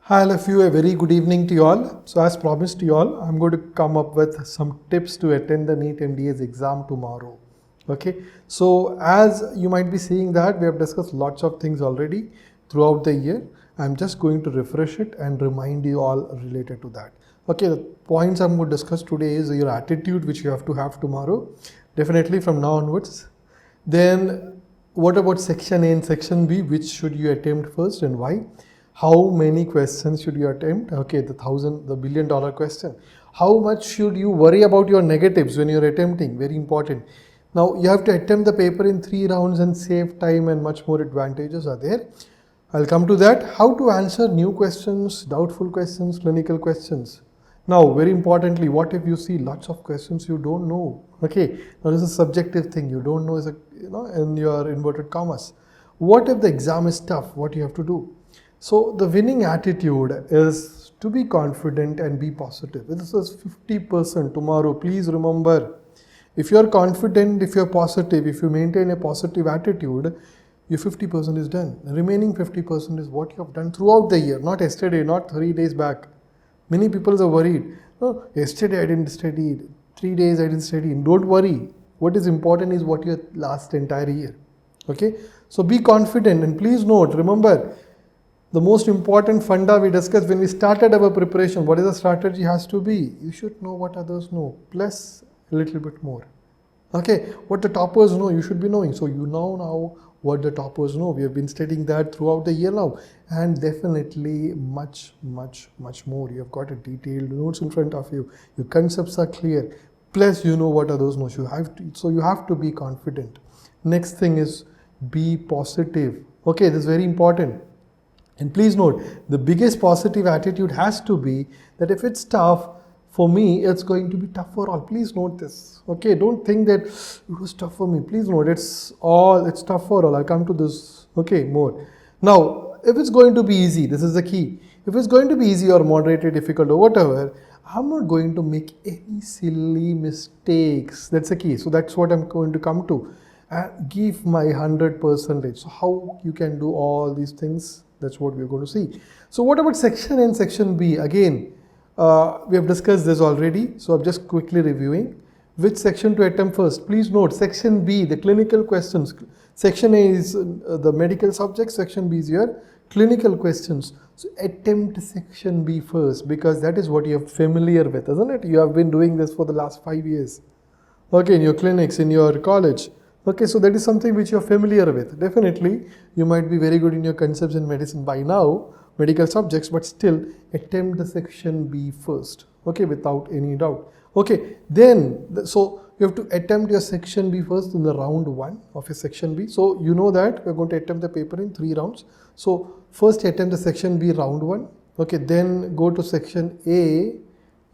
Hi, all of you. A very good evening to you all. So, as promised to you all, I'm going to come up with some tips to attend the NEET MDS exam tomorrow. Okay. So, as you might be seeing that we have discussed lots of things already throughout the year. I'm just going to refresh it and remind you all related to that. Okay. The points I'm going to discuss today is your attitude, which you have to have tomorrow. Definitely from now onwards. Then, what about section A and section B? Which should you attempt first and why? How many questions should you attempt? Okay, the $1 billion question. How much should you worry about your negatives when you're attempting? Very important. Now, you have to attempt the paper in 3 rounds and save time, and much more advantages are there. I'll come to that. How to answer new questions, doubtful questions, clinical questions. Now, very importantly, what if you see lots of questions you don't know? Okay, now this is a subjective thing. You don't know, in your inverted commas. What if the exam is tough? What you have to do? So the winning attitude is to be confident and be positive. This is 50% tomorrow. Please remember, if you're confident, if you're positive, if you maintain a positive attitude, your 50% is done. The remaining 50% is what you have done throughout the year, not yesterday, not 3 days back. Many people are worried. Oh, yesterday I didn't study, 3 days I didn't study. Don't worry. What is important is what you last entire year. Okay? So be confident, and please note, remember, the most important funda we discussed when we started our preparation, what is the strategy has to be? You should know what others know, plus a little bit more. Okay, what the toppers know, you should be knowing. So you know now what the toppers know. We have been studying that throughout the year now, and definitely much more. You have got a detailed notes in front of you. Your concepts are clear. Plus you know what others know. So you have to be confident. Next thing is be positive. Okay, this is very important. And please note, the biggest positive attitude has to be that if it's tough, for me, it's going to be tough for all. Please note this. Okay, don't think that it was tough for me. Please note, it's tough for all. I'll come to this, okay, more. Now, if it's going to be easy, this is the key. If it's going to be easy or moderate or difficult or whatever, I'm not going to make any silly mistakes. That's the key. So that's what I'm going to come to. Give my 100%. So how you can do all these things? That's what we're going to see. So what about section A and section B? Again, we have discussed this already. So I'm just quickly reviewing. Which section to attempt first? Please note, section B, the clinical questions. Section A is the medical subjects. Section B is your clinical questions. So attempt section B first, because that is what you're familiar with, isn't it? You have been doing this for the last 5 years. Okay, in your clinics, in your college. Okay, so that is something which you're familiar with. Definitely, you might be very good in your concepts in medicine by now, medical subjects, but still attempt the section B first. Okay, without any doubt. Okay, then, so you have to attempt your section B first in the round 1 of your section B. So you know that we're going to attempt the paper in 3 rounds. So first attempt the section B round 1. Okay, then go to section A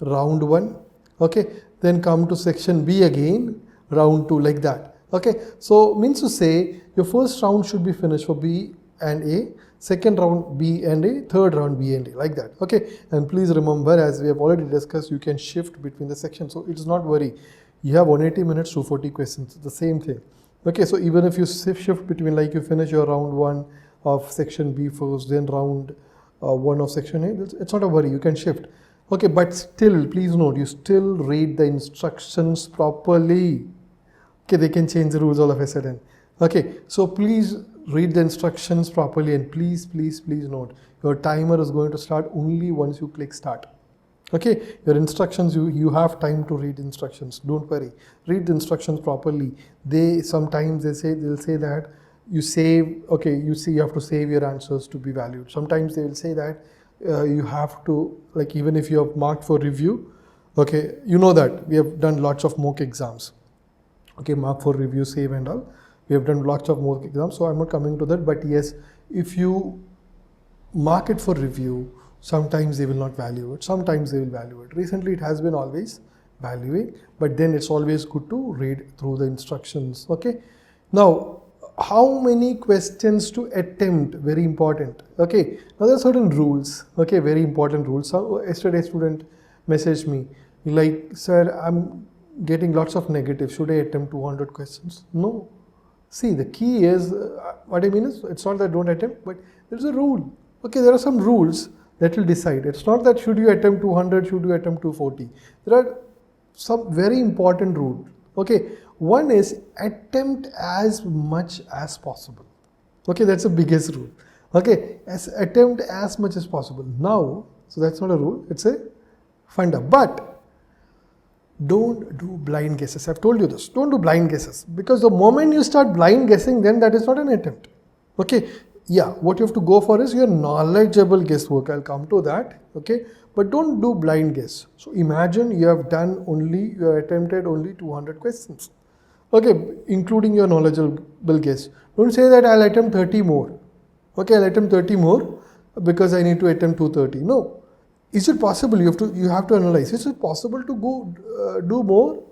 round 1. Okay, then come to section B again, round 2, like that. Okay, so means to say your first round should be finished for B and A, second round B and A, third round B and A, like that. Okay, and please remember, as we have already discussed, you can shift between the sections, so it's not worry. You have 180 minutes to 40 questions, the same thing. Okay, so even if you shift between, like you finish your round 1 of section B first, then round 1 of section A, it's not a worry, you can shift. Okay, but still, please note, you still read the instructions properly. Okay, they can change the rules all of a sudden. Okay, so please read the instructions properly, and please note, your timer is going to start only once you click start. Okay, your instructions, you have time to read instructions. Don't worry, read the instructions properly. Sometimes they'll say that you save. Okay, you have to save your answers to be valued. Sometimes they will say that you have to, like, even if you have marked for review. Okay, you know that we have done lots of mock exams. Okay, mark for review, save and all. We have done lots of mock exams, so I'm not coming to that. But yes, if you mark it for review, sometimes they will not value it, sometimes they will value it. Recently, it has been always valuing, but then it's always good to read through the instructions. Okay, now how many questions to attempt? Very important. Okay, now there are certain rules. Okay, very important rules. So yesterday, a student messaged me like, "Sir, I'm getting lots of negatives. Should I attempt 200 questions?" No. See, the key is, what I mean is, it's not that don't attempt, but there's a rule. Okay, there are some rules. that will decide. It's not that should you attempt 200, should you attempt 240. There are some very important rules. Okay, one is attempt as much as possible. Okay, that's the biggest rule. Okay, attempt as much as possible. Now, so that's not a rule, it's a funda. But don't do blind guesses. I've told you this. Don't do blind guesses, because the moment you start blind guessing, then that is not an attempt. Okay, yeah, what you have to go for is your knowledgeable guesswork. I'll come to that. Okay, but don't do blind guess. So imagine you have attempted only 200 questions. Okay, including your knowledgeable guess. Don't say that I'll attempt 30 more. Okay, I'll attempt 30 more because I need to attempt 230. No. Is it possible? You have to analyze. Is it possible to go do more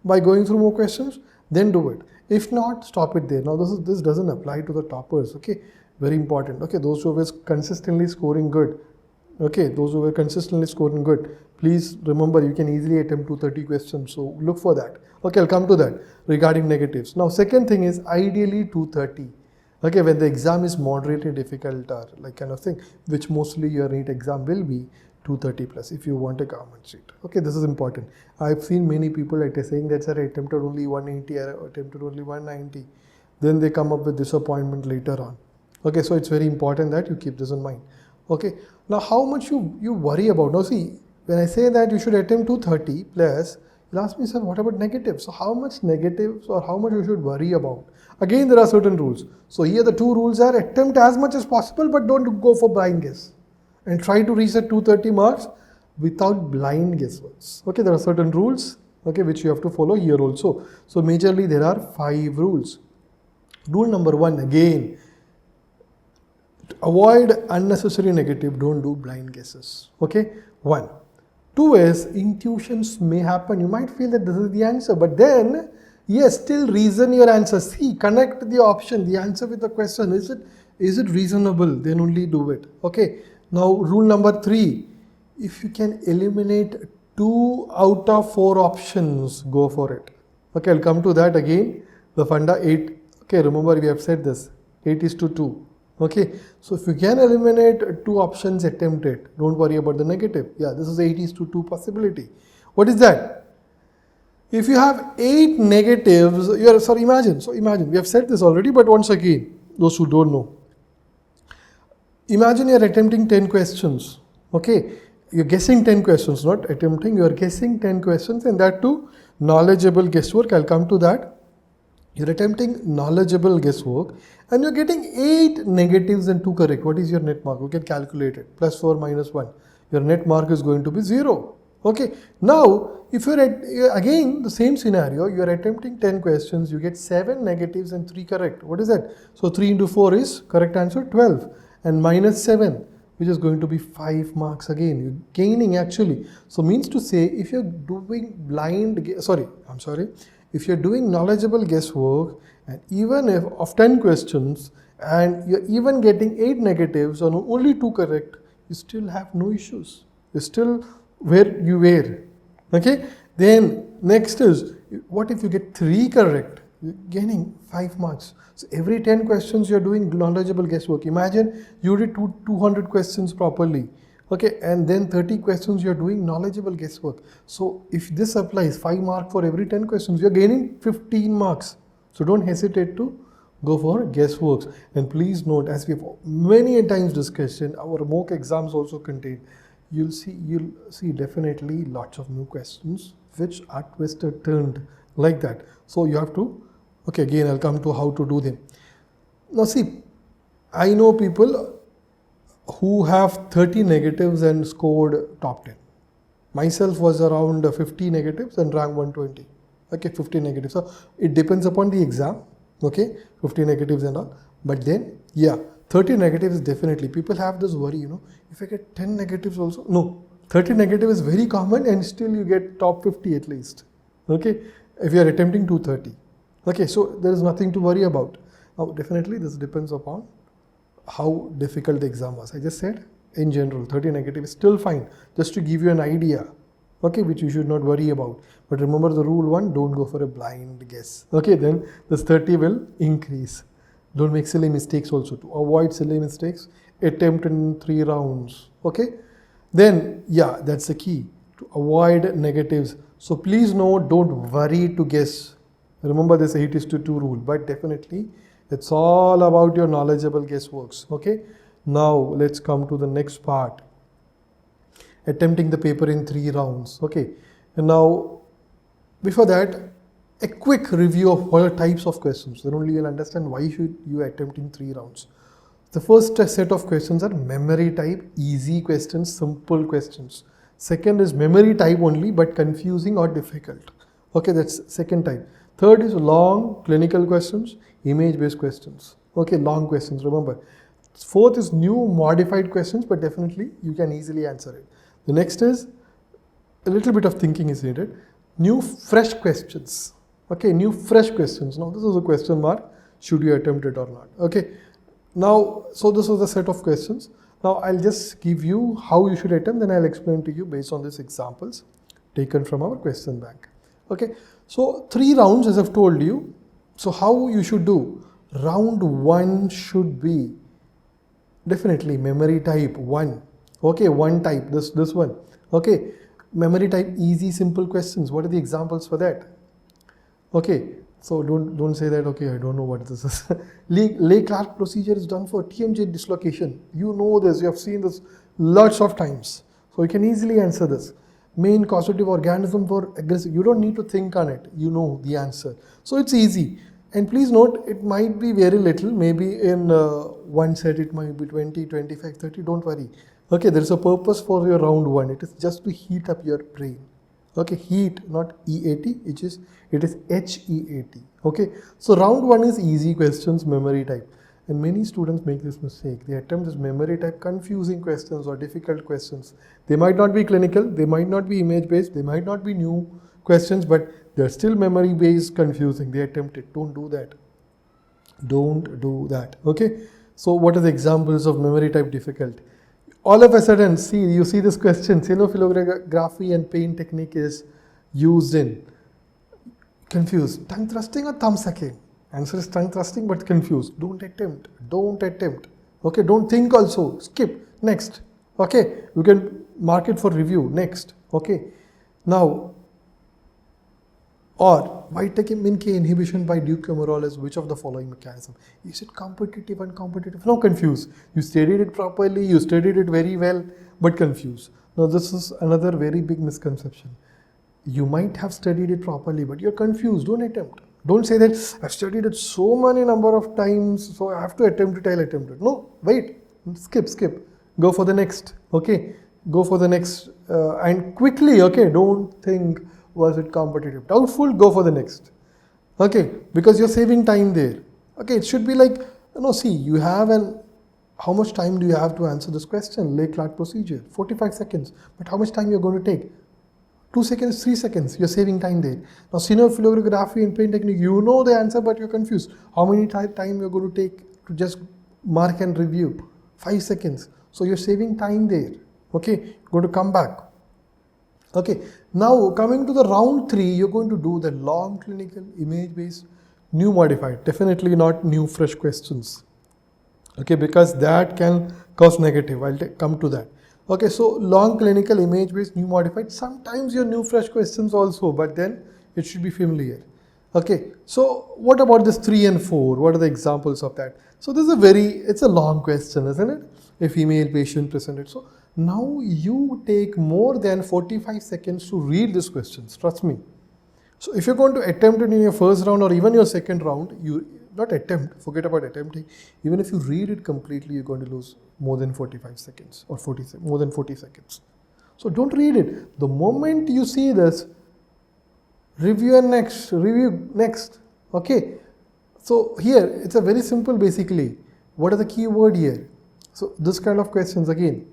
by going through more questions? Then do it. If not, stop it there. Now this doesn't apply to the toppers. Okay, very important. Okay, those who were consistently scoring good. Okay, those who were consistently scoring good. Please remember, you can easily attempt 230 questions. So look for that. Okay, I'll come to that regarding negatives. Now, second thing is ideally 230. Okay, when the exam is moderately difficult or like kind of thing, which mostly your NEET exam will be, 230 plus if you want a government seat. Okay, this is important. I've seen many people saying that, sir, I attempted only 180, I attempted only 190. Then they come up with disappointment later on. Okay, so it's very important that you keep this in mind. Okay, now how much you worry about. Now see, when I say that you should attempt 230 plus, you'll ask me, sir, what about negatives? So how much negatives or how much you should worry about? Again, there are certain rules. So here the two rules are: attempt as much as possible, but don't go for blind guess. And try to reach at 230 marks without blind guessworks. Okay, there are certain rules, okay, which you have to follow here also. So majorly there are 5 rules. Rule number 1, again, avoid unnecessary negative, don't do blind guesses. Okay, 1. 2 is intuitions may happen. You might feel that this is the answer, but then, yes, still reason your answer. See, connect the option, the answer with the question. Is it reasonable? Then only do it. Okay. Now, rule number 3, if you can eliminate 2 out of 4 options, go for it. Okay, I'll come to that again. The funda 8. Okay, remember we have said this, 8:2. Okay, so if you can eliminate 2 options, attempt it. Don't worry about the negative. Yeah, this is 8:2 possibility. What is that? If you have 8 negatives, imagine, we have said this already, but once again, those who don't know. Imagine you are attempting 10 questions, okay? You're guessing 10 questions, not attempting, you're guessing 10 questions, and that too knowledgeable guesswork. I'll come to that. You're attempting knowledgeable guesswork and you're getting 8 negatives and 2 correct. What is your net mark? We can calculate it. +4 -1. Your net mark is going to be 0. Okay. Now, if again the same scenario, you're attempting 10 questions, you get 7 negatives and 3 correct. What is that? So 3 into 4 is correct answer 12. And -7, which is going to be 5 marks again. You're gaining actually. So means to say, if you're doing if you're doing knowledgeable guesswork, and even if of 10 questions, and you're even getting 8 negatives or only 2 correct, you still have no issues. You're still where you were. Okay. Then next is, what if you get 3 correct? You're gaining 5 marks. So every 10 questions you're doing knowledgeable guesswork. Imagine you did 200 questions properly. Okay, and then 30 questions you're doing knowledgeable guesswork. So if this applies, 5 marks for every 10 questions, you're gaining 15 marks. So don't hesitate to go for guessworks. And please note, as we've many times discussed, our mock exams also contain, you'll see definitely lots of new questions which are twisted, turned like that. So you have to, okay, again I'll come to how to do them. Now see, I know people who have 30 negatives and scored top 10. Myself was around 50 negatives and rank 120. Okay, 50 negatives. So it depends upon the exam. Okay, 50 negatives and all. But then, yeah, 30 negatives definitely. People have this worry, if I get 10 negatives also. No, 30 negative is very common and still you get top 50 at least. Okay, if you are attempting 230. Okay, so there is nothing to worry about. Now, definitely this depends upon how difficult the exam was. I just said, in general, 30 negative is still fine. Just to give you an idea, okay, which you should not worry about. But remember the rule 1, don't go for a blind guess. Okay, then this 30 will increase. Don't make silly mistakes also. To avoid silly mistakes, attempt in 3 rounds. Okay? Then, yeah, that's the key. To avoid negatives. So please note, don't worry to guess. Remember this 8:2 rule. But definitely, it's all about your knowledgeable guessworks. Okay? Now, let's come to the next part. Attempting the paper in 3 rounds. Okay? And now, before that, a quick review of what are types of questions. Then only you'll understand why should you attempt in 3 rounds. The first set of questions are memory type, easy questions, simple questions. Second is memory type only, but confusing or difficult. Okay, that's second type. Third is long clinical questions, image-based questions. Okay, long questions, remember. Fourth is new modified questions, but definitely you can easily answer it. The next is a little bit of thinking is needed. New fresh questions. Okay, new fresh questions. Now this is a question mark. Should you attempt it or not? Okay. Now, so this was a set of questions. Now I'll just give you how you should attempt, then I'll explain to you based on these examples taken from our question bank. Okay. So 3 rounds as I've told you. So how you should do? Round 1 should be definitely memory type 1. Okay, 1 type, this one. Okay. Memory type easy simple questions. What are the examples for that? Okay, so don't say that, okay, I don't know what this is. Lay-Clark procedure is done for TMJ dislocation. You know this, you have seen this lots of times. So you can easily answer this. Main causative organism for aggressive, you don't need to think on it. You know the answer. So it's easy. And please note, it might be very little. Maybe in one set it might be 20, 25, 30, don't worry. Okay, there is a purpose for your round 1. It is just to heat up your brain. Okay, heat, not EAT, it is HEAT. Okay, so round 1 is easy questions, memory type. And many students make this mistake. They attempt this memory type confusing questions or difficult questions. They might not be clinical, they might not be image based, they might not be new questions, but they're still memory based confusing. They attempt it. Don't do that. Don't do that. Okay, so what are the examples of memory type difficult? All of a sudden, you see this question, xenophalography and pain technique is used in. Confused. Tongue thrusting or thumb sucking? Answer is tongue thrusting but confused. Don't attempt. Don't attempt. Okay, don't think also. Skip. Next. Okay, you can mark it for review. Next. Okay. Now, or vitamin K inhibition by Duke-Cameron is which of the following mechanism? Is it competitive, uncompetitive? No, confused. You studied it properly, you studied it very well, but confused. Now this is another very big misconception. You might have studied it properly, but you're confused. Don't attempt. Don't say that I've studied it so many number of times, so I have to attempt it, I'll attempt it. No, wait, skip. Go for the next, okay? Go for the next and quickly, okay? Don't think, was it competitive? Doubtful, go for the next. Okay, because you're saving time there. Okay, it should be like, see, you have how much time do you have to answer this question? Lay-Clark procedure, 45 seconds. But how much time you're going to take? 2 seconds, 3 seconds, you're saving time there. Now, xenophalography and pain technique, you know the answer, but you're confused. How many time you're going to take to just mark and review? 5 seconds. So you're saving time there. Okay, going to come back. Okay, now coming to the round 3, you're going to do the long clinical, image-based, new modified. Definitely not new fresh questions. Okay, because that can cause negative. I'll come to that. Okay, so long clinical, image-based, new modified. Sometimes your new fresh questions also, but then it should be familiar. Okay, so what about this 3 and 4? What are the examples of that? So this is it's a long question, isn't it? A female patient presented. So now you take more than 45 seconds to read these questions, trust me. So if you're going to attempt it in your first round or even your second round, forget about attempting. Even if you read it completely, you're going to lose more than 45 seconds or more than 40 seconds. So don't read it. The moment you see this, review next. Okay. So here, it's a very simple basically. What are the key word here? So this kind of questions again.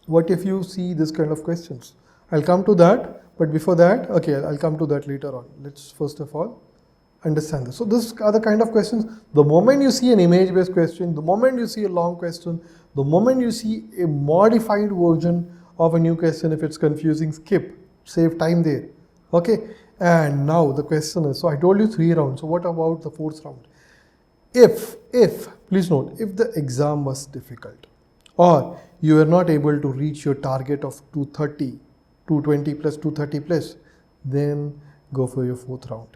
What if you see this kind of questions? I'll come to that, but before that, okay, I'll come to that later on. Let's first of all understand this. So these are the kind of questions. The moment you see an image-based question, the moment you see a long question, the moment you see a modified version of a new question, if it's confusing, skip, save time there. Okay, and now the question is, so I told you 3 rounds. So what about the 4th round? Please note, if the exam was difficult or you were not able to reach your target of 230, 220 plus 230 plus, then go for your fourth round.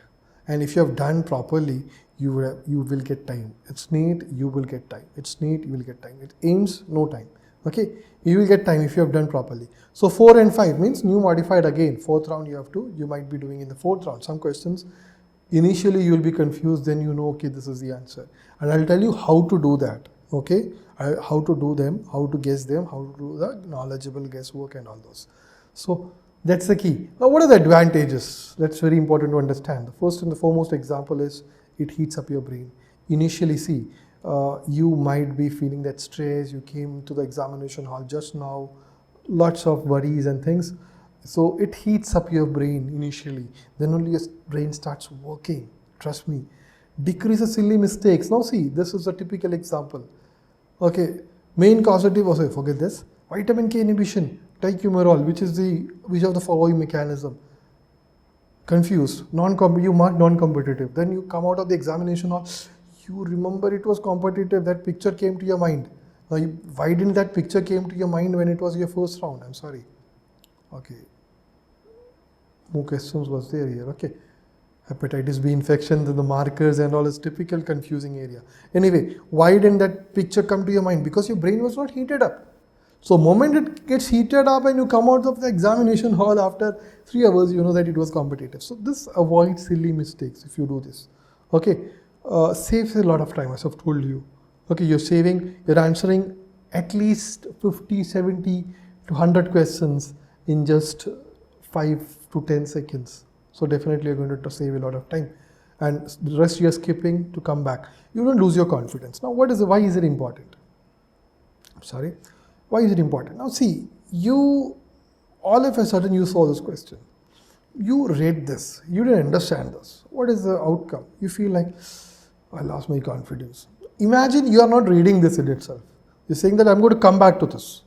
And if you have done properly, you will get time. It's NEET, you will get time. It's NEET, you will get time. It aims, no time. Okay, you will get time if you have done properly. So 4 and 5 means new modified again. Fourth round you might be doing in the fourth round. Some questions, initially you will be confused, then you know, okay, this is the answer. And I'll tell you how to do that. Okay, how to do them, how to guess them, how to do the knowledgeable guesswork and all those. So that's the key. Now, what are the advantages? That's very important to understand. The first and the foremost example is it heats up your brain. Initially, see, you might be feeling that stress. You came to the examination hall just now, lots of worries and things. So it heats up your brain initially. Then only your brain starts working. Trust me. Decreases silly mistakes. Now see, this is a typical example. Okay, main causative, also forget this. Vitamin K inhibition, ticumarol, which of the following mechanism? Confused, you mark non-competitive. Then you come out of the examination hall, you remember it was competitive, that picture came to your mind. Now, why didn't that picture came to your mind when it was your first round? I'm sorry. Okay. More questions was there here. Okay. Hepatitis B infection, the markers and all is typical confusing area. Anyway, why didn't that picture come to your mind? Because your brain was not heated up. So moment it gets heated up and you come out of the examination hall after 3 hours, you know that it was competitive. So this avoids silly mistakes if you do this. Okay, saves a lot of time, as I've told you. Okay, you're answering at least 50, 70 to 100 questions in just 5 to 10 seconds. So definitely you're going to save a lot of time. And the rest you're skipping to come back. You don't lose your confidence. Now why is it important? I'm sorry. Why is it important? Now see, all of a sudden you saw this question. You read this. You didn't understand this. What is the outcome? You feel like, I lost my confidence. Imagine you are not reading this in itself. You're saying that I'm going to come back to this.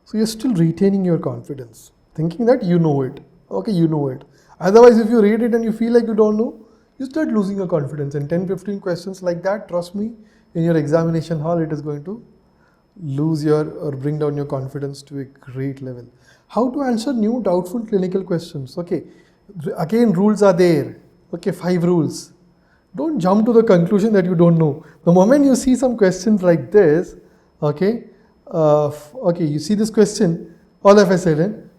So you're still retaining your confidence, thinking that you know it. Okay, you know it. Otherwise, if you read it and you feel like you don't know, you start losing your confidence. And 10-15 questions like that, trust me, in your examination hall, it is going to bring down your confidence to a great level. How to answer new doubtful clinical questions? Okay, again, rules are there. Okay, 5 rules. Don't jump to the conclusion that you don't know. The moment you see some questions like this, okay, you see this question, all of a sudden,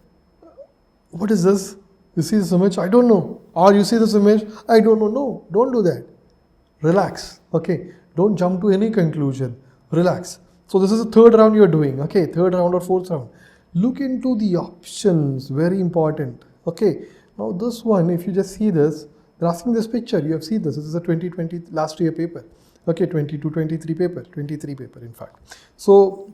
what is this? You see this image? I don't know. Or you see this image? I don't know. No, don't do that. Relax. Okay, don't jump to any conclusion. Relax. So this is the third round you're doing. Okay, third round or fourth round. Look into the options. Very important. Okay, now this one, if you just see this, they're asking this picture. You have seen this. This is a 2020 last year paper. Okay, 23 paper in fact. So,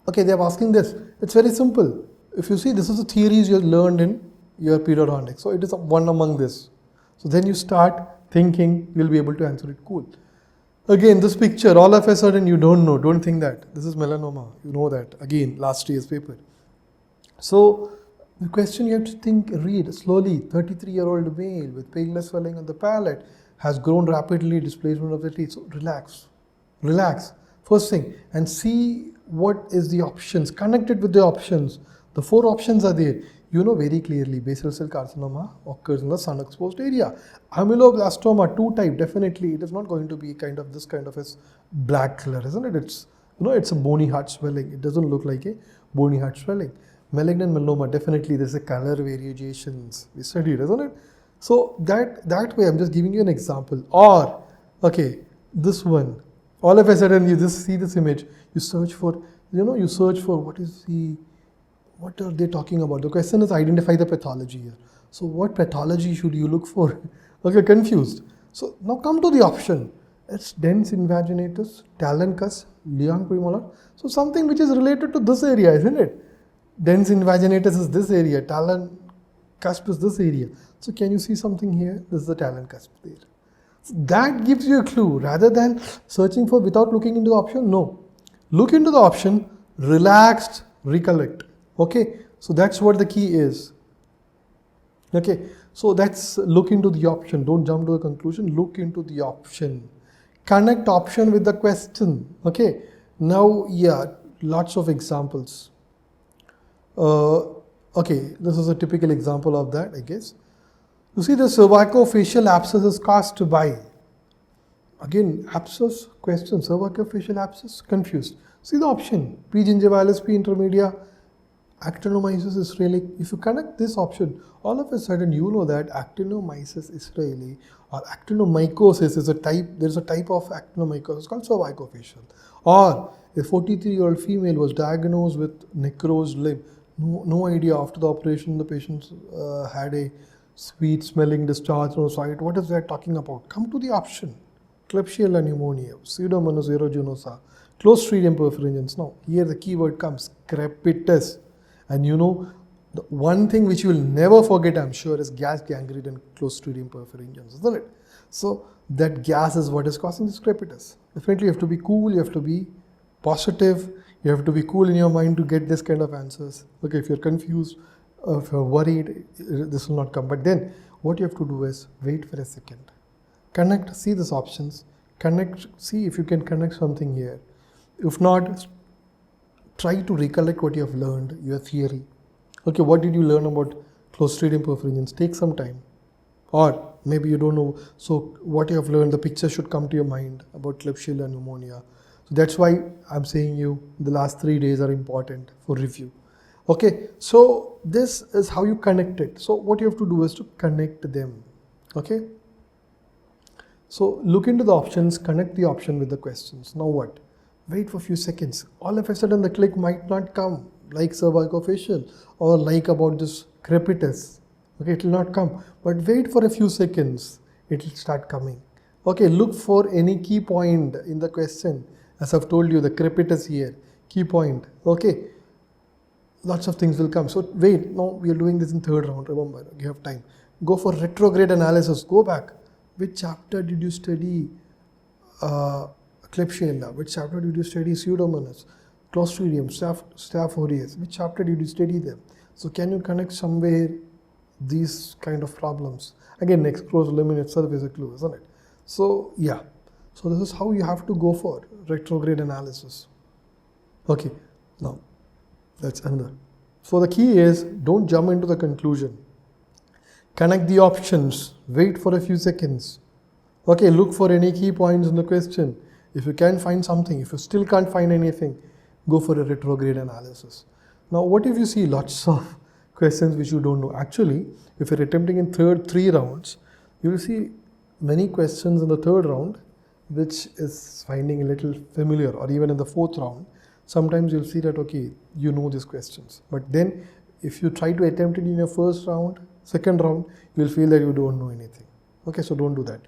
okay, they're asking this. It's very simple. If you see, this is the theories you learned in your periodontics. So it is one among this. So then you start thinking, you'll be able to answer it. Cool. Again, this picture, all of a sudden you don't know. Don't think that. This is melanoma. You know that. Again, last year's paper. So the question you have to read slowly. 33-year-old male with paleness swelling on the palate has grown rapidly, displacement of the teeth. So relax. First thing, and see what is the options. Connect it with the options. The 4 options are there. You know very clearly, basal cell carcinoma occurs in the sun-exposed area. Ameloblastoma, 2 type, definitely it is not going to be this kind of a black color, isn't it? It's a bony heart swelling. It doesn't look like a bony heart swelling. Malignant melanoma, definitely there's a color variations. We studied, isn't it? So that way, I'm just giving you an example. Or, okay, this one, all of a sudden you just see this image. You search for what are they talking about? The question is identify the pathology here. So what pathology should you look for? Okay, confused. So now come to the option. It's dens invaginatus, talon cusp, Leon premolar. So something which is related to this area, isn't it? Dens invaginatus is this area, talon cusp is this area. So can you see something here? This is the talon cusp there. So that gives you a clue rather than searching for without looking into the option. No. Look into the option, relaxed, recollect. Okay, so that's what the key is. Okay, so that's look into the option. Don't jump to a conclusion. Look into the option. Connect option with the question. Okay, now yeah, lots of examples. Okay, this is a typical example of that, I guess. You see, the cervicofacial abscess is caused by, again, abscess question, cervicofacial abscess, confused. See the option, P. gingivalis, P. intermedia, actinomyces israeli. If you connect this option, all of a sudden you know that actinomyces israeli or actinomycosis is a type, there's a type of actinomycosis called cervicofacial. Or a 43-year-old female was diagnosed with necrosed limb. No idea, after the operation the patient had a sweet smelling discharge on the side. What is that talking about? Come to the option. Klebsiella pneumonia, Pseudomonas aeruginosa, Clostridium perfringens. Now, here the keyword comes, crepitus. And you know, the one thing which you will never forget, I'm sure, is gas gangrene and Clostridium perfringens, isn't it? So, that gas is what is causing this crepitus. Definitely you have to be cool, you have to be positive, you have to be cool in your mind to get this kind of answers. Okay, if you're confused, if you're worried, this will not come. But then, what you have to do is, wait for a second. Connect, see these options, connect, see if you can connect something here. If not, try to recollect what you have learned, your theory. Okay, what did you learn about Clostridium perfringens? Take some time. Or maybe you don't know, so what you have learned, the picture should come to your mind about Klebsiella pneumonia. So that's why I'm saying you, the last 3 days are important for review. Okay, so this is how you connect it. So what you have to do is to connect them. Okay. So look into the options, connect the option with the questions. Now what? Wait for a few seconds. All of a sudden the click might not come, like cervicofacial or like about this crepitus. Okay, it will not come. But wait for a few seconds, it will start coming. Okay, look for any key point in the question. As I've told you, the crepitus here, key point. Okay, lots of things will come. So wait, no, we are doing this in third round. Remember, you have time. Go for retrograde analysis. Go back. Which chapter did you study Klebsiella? Which chapter did you study Pseudomonas, Clostridium, Staph aureus? Which chapter did you study them? So can you connect somewhere these kind of problems? Again, exposed limb in itself is a clue, isn't it? So yeah, so this is how you have to go for retrograde analysis. Okay, now that's another. So the key is, don't jump into the conclusion. Connect the options, wait for a few seconds. Okay, look for any key points in the question. If you can find something, if you still can't find anything, go for a retrograde analysis. Now, what if you see lots of questions which you don't know? Actually, if you're attempting in three rounds, you will see many questions in the third round which is finding a little familiar, or even in the fourth round. Sometimes you'll see that, okay, you know these questions. But then, if you try to attempt it in your first round, second round, you'll feel that you don't know anything. Okay, so don't do that.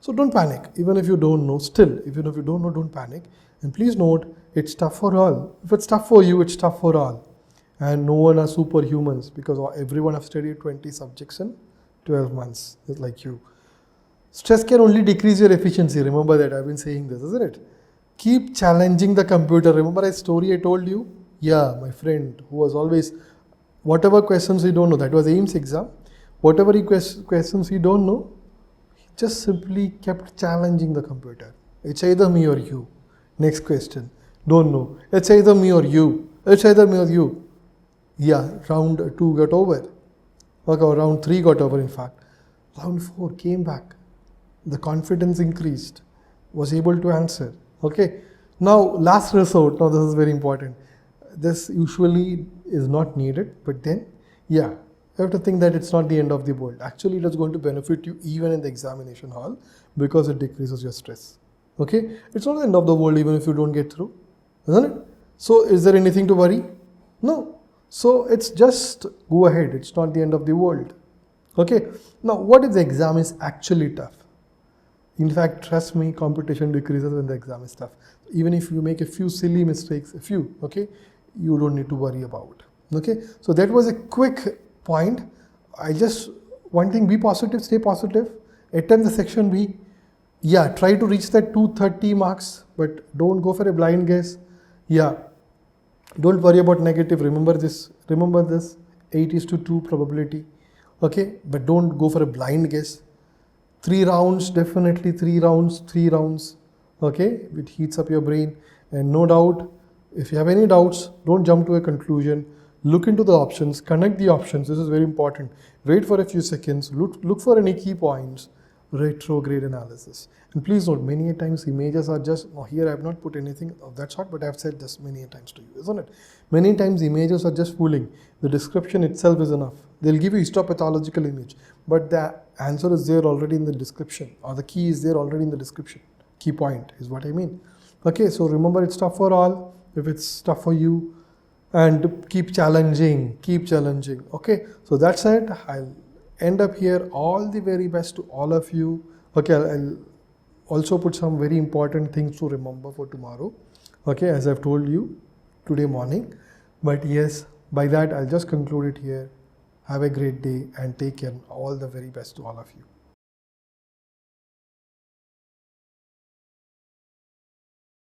So don't panic. Even if you don't know, still, even if you don't know, don't panic. And please note, it's tough for all. If it's tough for you, it's tough for all. And no one are superhumans, because everyone have studied 20 subjects in 12 months, just like you. Stress can only decrease your efficiency. Remember that, I've been saying this, isn't it? Keep challenging the computer. Remember a story I told you? Yeah, my friend who was always, whatever questions he don't know, that was AIMS exam. Whatever questions he don't know, he just simply kept challenging the computer. It's either me or you. Next question. Don't know. It's either me or you. It's either me or you. Yeah, round 2 got over. Okay, or round 3 got over in fact. Round 4 came back. The confidence increased. Was able to answer. Okay. Now, last resort. Now, this is very important. This usually is not needed, but then, yeah, you have to think that it's not the end of the world. Actually, it is going to benefit you even in the examination hall, because it decreases your stress. Okay, it's not the end of the world even if you don't get through, isn't it? So, is there anything to worry? No. So, it's just go ahead. It's not the end of the world. Okay. Now, what if the exam is actually tough? In fact, trust me, competition decreases when the exam is tough. Even if you make a few silly mistakes, okay, you don't need to worry about. Okay, so that was a quick point. One thing, be positive, stay positive, attempt the section B. Yeah, try to reach that 230 marks, but don't go for a blind guess. Yeah, don't worry about negative. Remember this, 8:2 probability. Okay, but don't go for a blind guess. 3 rounds, definitely 3 rounds. Okay, it heats up your brain, and no doubt, if you have any doubts, don't jump to a conclusion. Look into the options, connect the options. This is very important. Wait for a few seconds, look for any key points, retrograde analysis. And please note, many a times images are just, oh, here I have not put anything of that sort, but I have said this many a times to you, isn't it? Many times images are just fooling. The description itself is enough. They'll give you histopathological image, but the answer is there already in the description, or the key is there already in the description. Key point is what I mean. Okay, so remember, it's tough for all. If it's tough for you, and keep challenging, okay? So that's it. I'll end up here. All the very best to all of you. Okay, I'll also put some very important things to remember for tomorrow, okay, as I've told you today morning. But yes, by that I'll just conclude it here. Have a great day and take care. All the very best to all of you.